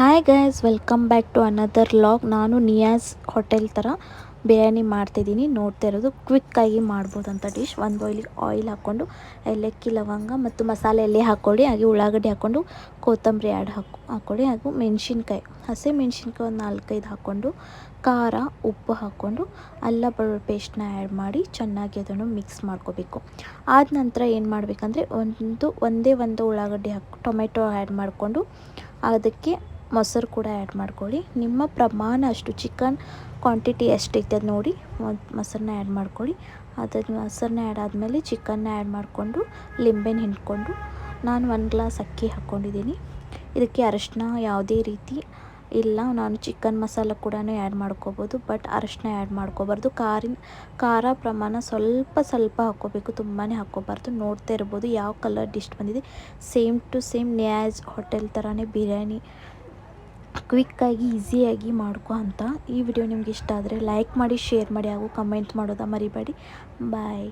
Hi guys, welcome back to another vlog. ನಾನು Niyas hotel ಥರ ಬಿರಿಯಾನಿ ಮಾಡ್ತಿದ್ದೀನಿ. ನೋಡ್ತಾ ಇರೋದು ಕ್ವಿಕ್ಕಾಗಿ ಮಾಡ್ಬೋದಂಥ ಡಿಶ್. ಒಂದು ಆಯಿಲ್ ಹಾಕ್ಕೊಂಡು ಏಲಕ್ಕಿ ಲವಂಗ ಮತ್ತು ಮಸಾಲೆ ಎಲೆ ಹಾಕ್ಕೊಳ್ಳಿ. ಹಾಗೆ ಉಳ್ಳಾಗಡ್ಡಿ ಹಾಕ್ಕೊಂಡು ಕೊತ್ತಂಬರಿ ಹಾಕ್ಕೊಳ್ಳಿ. ಹಾಗೂ ಮೆಣಸಿನ್ಕಾಯಿ, ಹಸಿ ಮೆಣಸಿನ್ಕಾಯಿ ಒಂದು 4-5 ಹಾಕ್ಕೊಂಡು ಖಾರ ಉಪ್ಪು ಹಾಕ್ಕೊಂಡು ಅಲ್ಲ ಬೆಳ್ಳುಳ್ಳಿ ಪೇಸ್ಟ್ನ ಆ್ಯಡ್ ಮಾಡಿ ಚೆನ್ನಾಗಿ ಅದನ್ನು ಮಿಕ್ಸ್ ಮಾಡ್ಕೋಬೇಕು. ಆದ ನಂತರ ಏನು ಮಾಡಬೇಕಂದ್ರೆ ಒಂದೇ ಒಂದು ಉಳ್ಳಾಗಡ್ಡಿ ಟೊಮೆಟೊ ಆ್ಯಡ್ ಮಾಡಿಕೊಂಡು ಅದಕ್ಕೆ ಮೊಸರು ಕೂಡ ಆ್ಯಡ್ ಮಾಡ್ಕೊಳ್ಳಿ. ನಿಮ್ಮ ಪ್ರಮಾಣ ಅಷ್ಟು ಚಿಕನ್ ಕ್ವಾಂಟಿಟಿ ಎಷ್ಟೈತೆ ಅದು ನೋಡಿ ಮೊಸರನ್ನ ಆ್ಯಡ್ ಮಾಡ್ಕೊಳ್ಳಿ. ಮೊಸರನ್ನ ಆ್ಯಡ್ ಆದಮೇಲೆ ಚಿಕನ್ನ ಆ್ಯಡ್ ಮಾಡಿಕೊಂಡು ಲಿಂಬೆನ ಹಿಂಡ್ಕೊಂಡು ನಾನು 1 ಗ್ಲಾಸ್ ಅಕ್ಕಿ ಹಾಕ್ಕೊಂಡಿದ್ದೀನಿ. ಇದಕ್ಕೆ ಅರಶಿನ ಯಾವುದೇ ರೀತಿ ಇಲ್ಲ. ನಾನು ಚಿಕನ್ ಮಸಾಲ ಕೂಡ ಆ್ಯಡ್ ಮಾಡ್ಕೋಬೋದು, ಬಟ್ ಅರಶಿನ ಆ್ಯಡ್ ಮಾಡ್ಕೋಬಾರ್ದು. ಖಾರ ಪ್ರಮಾಣ ಸ್ವಲ್ಪ ಹಾಕ್ಕೋಬೇಕು, ತುಂಬಾ ಹಾಕ್ಕೋಬಾರ್ದು. ನೋಡ್ತಾ ಇರ್ಬೋದು ಯಾವ ಕಲರ್ ಡಿಶ್ ಬಂದಿದೆ. Same to same Niyas hotel ಥರನೇ ಬಿರಿಯಾನಿ ಕ್ವಿಕ್ಕಾಗಿ ಈಸಿಯಾಗಿ ಮಾಡ್ಕೊ ಅಂತ. ಈ ವಿಡಿಯೋ ನಿಮ್ಗೆ ಇಷ್ಟ ಆದರೆ ಲೈಕ್ ಮಾಡಿ, ಶೇರ್ ಮಾಡಿ ಹಾಗೂ ಕಮೆಂಟ್ ಮಾಡೋದ ಮರಿಬೇಡಿ. ಬಾಯ್.